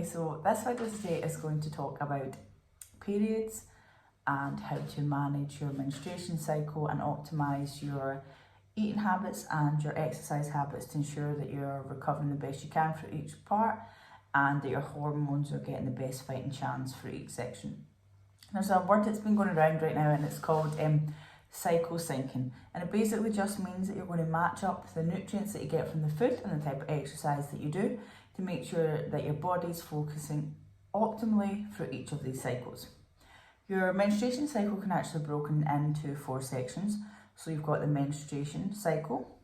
Okay, so this video today is going to talk about periods and how to manage your menstruation cycle and optimize your eating habits and your exercise habits to ensure that you're recovering the best you can for each part and that your hormones are getting the best fighting chance for each section. There's a word that's been going around right now and it's called cycle syncing, and it basically just means that you're going to match up the nutrients that you get from the food and the type of exercise that you do to make sure that your body's focusing optimally for each of these cycles. Your menstruation cycle can actually be broken into 4 sections. So you've got the menstruation cycle,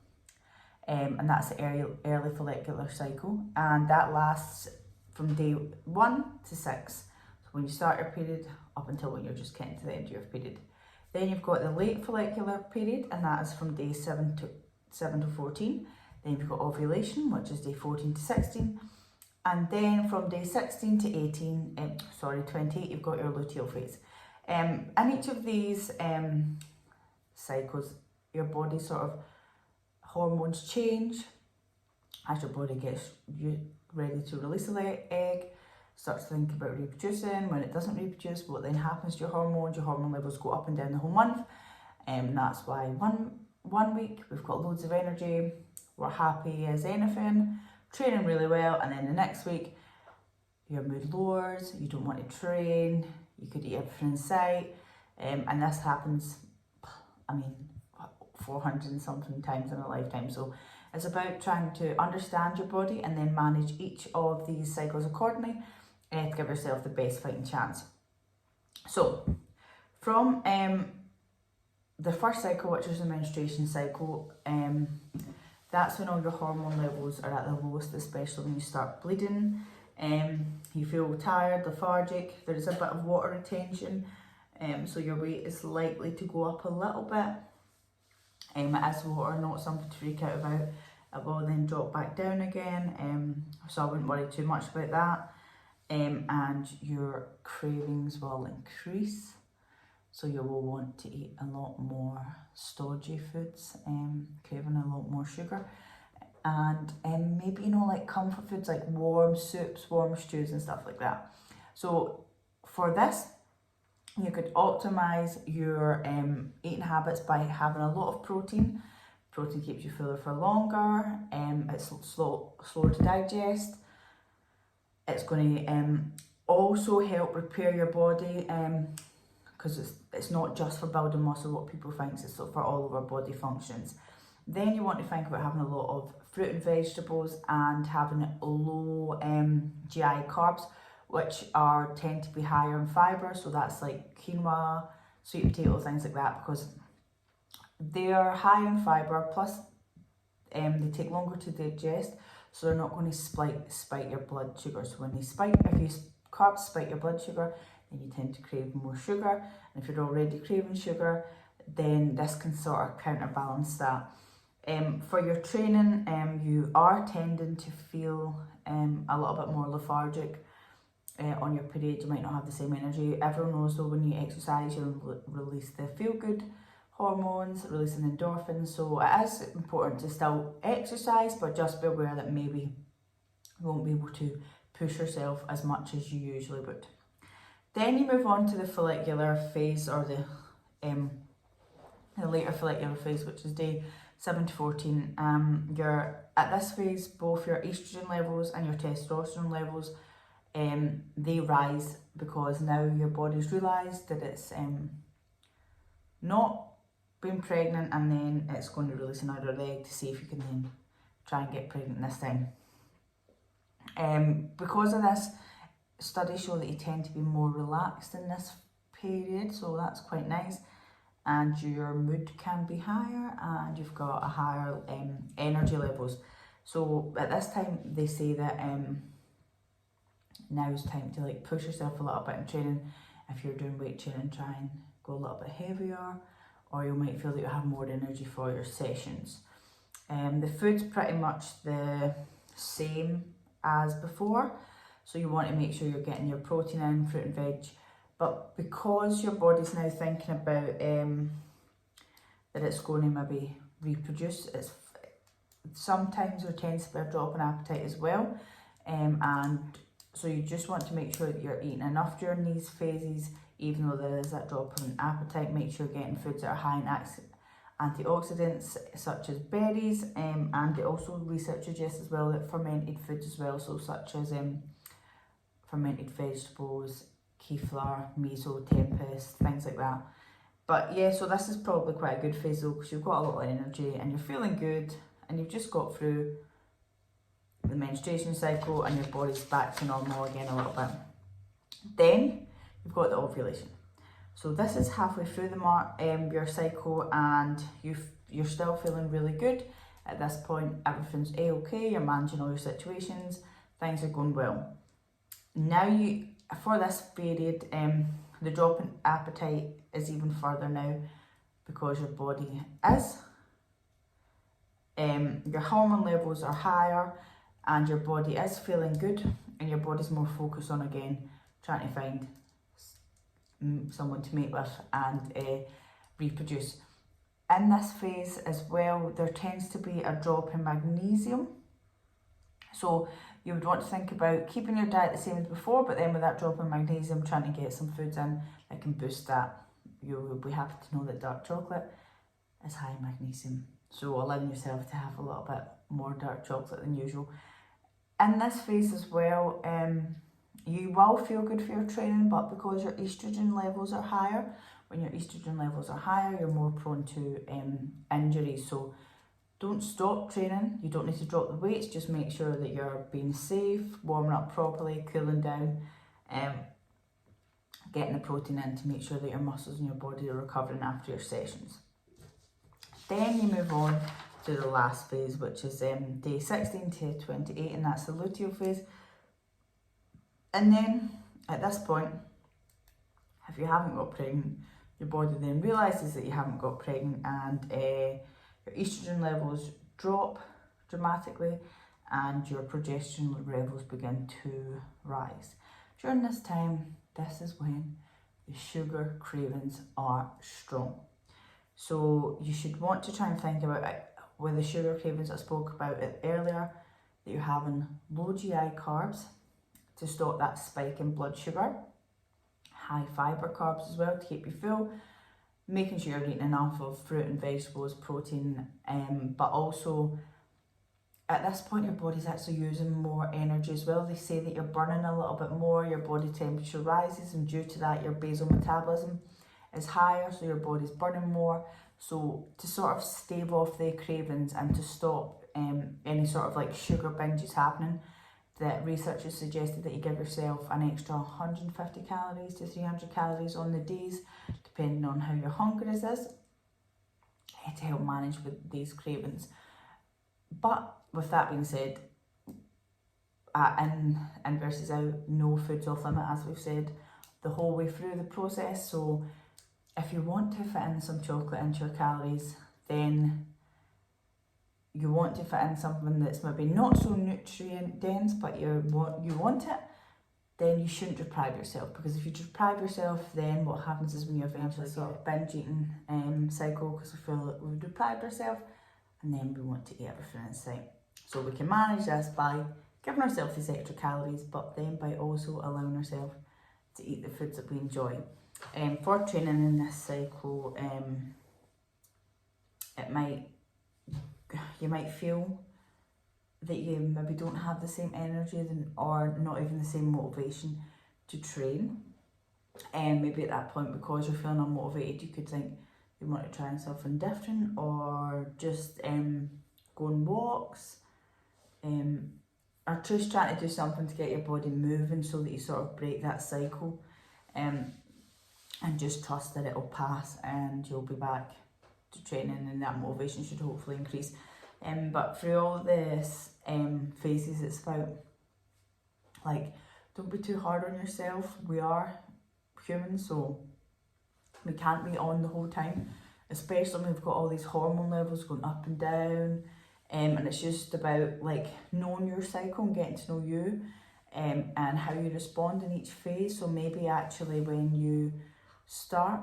and that's the early follicular cycle, and that lasts from day 1 to 6. So when you start your period up until when you're just getting to the end of your period. Then you've got the late follicular period, and that is from day 7 to 14. Then you've got ovulation, which is day 14 to 16. And then from day 16 to 28, you've got your luteal phase. In each of these cycles, your body sort of hormones change as your body gets ready to release the egg, starts to think about reproducing. When it doesn't reproduce, what then happens to your hormones? Your hormone levels go up and down the whole month, and that's why one week we've got loads of energy, we're happy as anything, training really well, and then the next week your mood lowers, you don't want to train, you could eat everything in sight, and this happens, 400 and something times in a lifetime. So it's about trying to understand your body and then manage each of these cycles accordingly to give yourself the best fighting chance. So from the first cycle, which is the menstruation cycle, that's when all your hormone levels are at the lowest, especially when you start bleeding. You feel tired, lethargic, there is a bit of water retention, so your weight is likely to go up a little bit. It is water, not something to freak out about. It will then drop back down again, so I wouldn't worry too much about that. And your cravings will increase, so you will want to eat a lot more stodgy foods, craving a lot more sugar, and maybe, like comfort foods like warm soups, warm stews and stuff like that. So for this, you could optimize your eating habits by having a lot of protein. Protein keeps you fuller for longer, it's slower to digest. It's going to also help repair your body, because it's not just for building muscle, what people think, it's for all of our body functions. Then you want to think about having a lot of fruit and vegetables and having low GI carbs, which tend to be higher in fibre. So that's like quinoa, sweet potato, things like that, because they are high in fibre, plus they take longer to digest, so they're not going to spike your blood sugar. So when if carbs spike your blood sugar, then you tend to crave more sugar. And if you're already craving sugar, then this can sort of counterbalance that. For your training, you are tending to feel a little bit more lethargic on your period. You might not have the same energy. Everyone knows though, when you exercise, you release the feel-good hormones, releasing endorphins. So it is important to still exercise, but just be aware that maybe you won't be able to push yourself as much as you usually would. Then you move on to the follicular phase, or the later follicular phase, which is day 7 to 14. At this phase, both your estrogen levels and your testosterone levels, they rise, because now your body's realised that it's not been pregnant, and then it's going to release another egg to see if you can then try and get pregnant this time. Because of this, studies show that you tend to be more relaxed in this period, so that's quite nice, and your mood can be higher, and you've got a higher energy levels. So at this time, they say that now is time to push yourself a little bit in training. If you're doing weight training, try and go a little bit heavier, or you might feel that you have more energy for your sessions. The food's pretty much the same as before, so you want to make sure you're getting your protein in, fruit and veg. But because your body's now thinking about that it's going to maybe reproduce, sometimes there tends to be a drop in appetite as well, and So you just want to make sure that you're eating enough during these phases, even though there is that drop in appetite. Make sure you're getting foods that are high in antioxidants such as berries, and also research suggests as well that fermented foods as well, so such as fermented vegetables, kefir, miso, tempeh, things like that. But yeah, so this is probably quite a good phase though, because you've got a lot of energy and you're feeling good and you've just got through the menstruation cycle and your body's back to normal again a little bit. Then you've got the ovulation. So this is halfway through your cycle, and you're still feeling really good. At this point, everything's a-okay, you're managing all your situations, things are going well. Now for this period, the drop in appetite is even further now, because your body is, your hormone levels are higher and your body is feeling good, and your body's more focused on, again, trying to find someone to mate with and reproduce. In this phase as well, there tends to be a drop in magnesium. So you would want to think about keeping your diet the same as before, but then with that drop in magnesium, trying to get some foods in that can boost that. You will be happy to know that dark chocolate is high in magnesium. So allowing yourself to have a little bit more dark chocolate than usual. In this phase as well, you will feel good for your training, but because your estrogen levels are higher, when your estrogen levels are higher, you're more prone to injuries. So don't stop training. You don't need to drop the weights. Just make sure that you're being safe, warming up properly, cooling down, getting the protein in to make sure that your muscles and your body are recovering after your sessions. Then you move on to the last phase, which is day 16 to 28, and that's the luteal phase. And then at this point, if you haven't got pregnant, your body then realises that you haven't got pregnant, and your estrogen levels drop dramatically and your progesterone levels begin to rise. During this time, this is when the sugar cravings are strong. So you should want to try and think about it with the sugar cravings I spoke about it earlier, that you're having low GI carbs to stop that spike in blood sugar, high fibre carbs as well to keep you full, making sure you're eating enough of fruit and vegetables, protein, but also at this point your body's actually using more energy as well. They say that you're burning a little bit more, your body temperature rises, and due to that your basal metabolism is higher, so your body's burning more. So to sort of stave off the cravings and to stop any sort of like sugar binges happening, that research has suggested that you give yourself an extra 150 calories to 300 calories on the days, depending on how your hunger is, to help manage with these cravings. But with that being said, in versus out, no food's off limit, as we've said, the whole way through the process. So if you want to fit in some chocolate into your calories, then you want to fit in something that's maybe not so nutrient dense, but you want it, then you shouldn't deprive yourself, because if you deprive yourself, then what happens is when you eventually sort of binge eating cycle, because we feel that we've deprived ourselves, and then we want to eat everything in sight. So we can manage this by giving ourselves these extra calories, but then by also allowing ourselves to eat the foods that we enjoy. For training in this cycle, you might feel that you maybe don't have the same energy or not even the same motivation to train. And maybe at that point, because you're feeling unmotivated, you could think you want to try something different, or just go on walks, or just trying to do something to get your body moving so that you sort of break that cycle, and just trust that it'll pass and you'll be back to training, and that motivation should hopefully increase. But through all this phases, it's about, like, don't be too hard on yourself. We are human, so we can't be on the whole time, especially when we've got all these hormone levels going up and down, and it's just about like knowing your cycle and getting to know you, and how you respond in each phase. So maybe actually when you start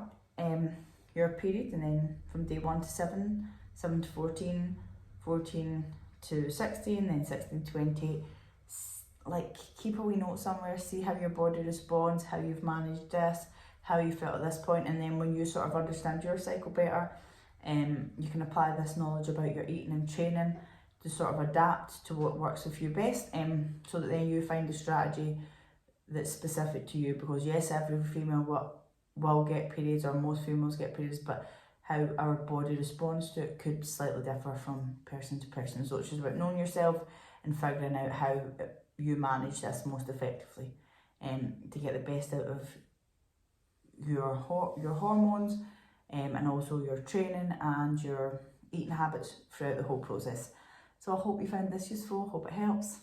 your period, and then from day 1 to 7, 7 to 14, 14 to 16, then 16 to 20, like keep a wee note somewhere, see how your body responds, how you've managed this, how you felt at this point, and then when you sort of understand your cycle better, you can apply this knowledge about your eating and training to sort of adapt to what works with you best, so that then you find a strategy that's specific to you. Because yes, every female will get periods, or most females get periods, but how our body responds to it could slightly differ from person to person. So it's just about knowing yourself and figuring out how you manage this most effectively, to get the best out of your hormones, and also your training and your eating habits throughout the whole process. So I hope you found this useful, hope it helps.